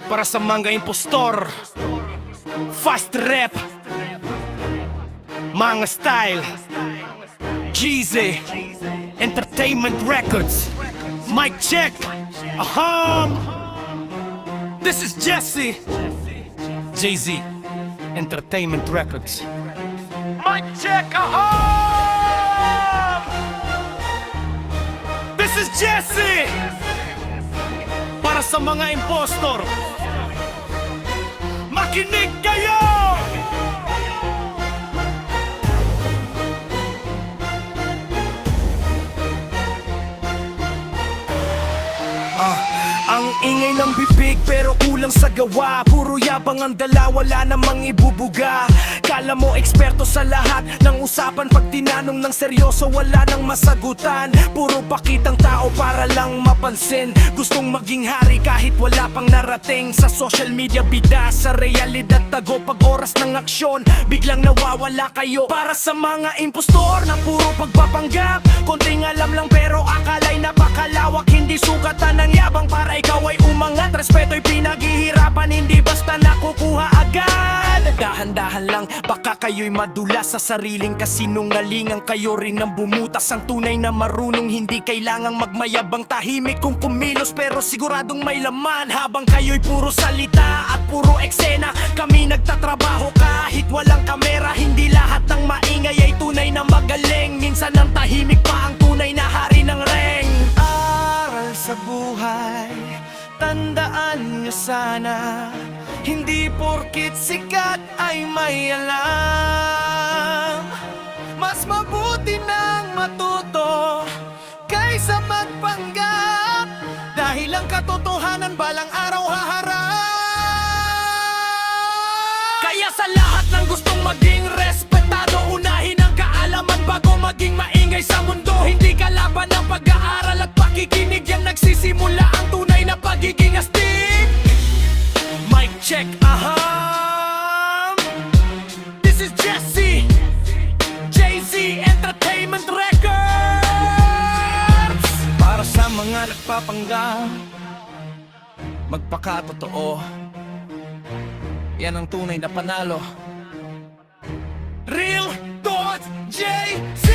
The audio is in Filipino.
Para sa mga impostor, fast rap, mga style, Jeezy, Entertainment Records. Mic check, aham. This is Jesse, Jay-Z, Entertainment Records. Mic check, aham. This is Jesse. Para sa mga impostor, makinig kayo! Ang ingay ng bibig pero kulang sa gawa. Puro yabang ang dala, wala namang ibubuga. Kala mo eksperto sa lahat ng usapan, pag tinanong ng seryoso wala nang masagutan. Puro pakitang tao para lang mapansin. Gustong maging hari kahit wala pang narating. Sa social media bida, sa realidad tago. Pag oras ng aksyon, biglang nawawala kayo. Para sa mga impostor na puro pagpapanggap, konting alam lang pero akala'y napakalawak. Hindi sukatan ng yabang para ikaw ay umangat. Respeto'y pinaghihirapan, hindi basta nakukuha agad. Dahan-dahan lang, baka kayo'y madulas sa sariling kasinungalingan. Kayo rin ang bumutas, ang tunay na marunong. Hindi kailangang magmayabang, tahimik kung kumilos pero siguradong may laman. Habang kayo'y puro salita at puro eksena, kami nagtatrabaho kahit walang kamera. Hindi lahat ng maingay ay tunay na magaling. Minsan ang tahimik pa ang tunay na hari ng reng. Aral sa buhay, tandaan niyo sana, hindi porkit sikat ay may alam. Mas mabuti nang matuto kaysa magpanggap, dahil ang katotohanan balang araw haharap. Kaya sa lahat ng gustong maging respetado, unahin ang kaalaman bago maging maingay sa mundo. Hindi kalaban ang pag-aaral at pakikinig, yan nagsisimula ang tunay na pagiging astig. Mic check, aham. This is Jesse, Jay-Z, Entertainment Records. Para sa mga nagpapanggap, magpakatotoo, yan ang tunay na panalo. Real Thoughts, Jay-Z.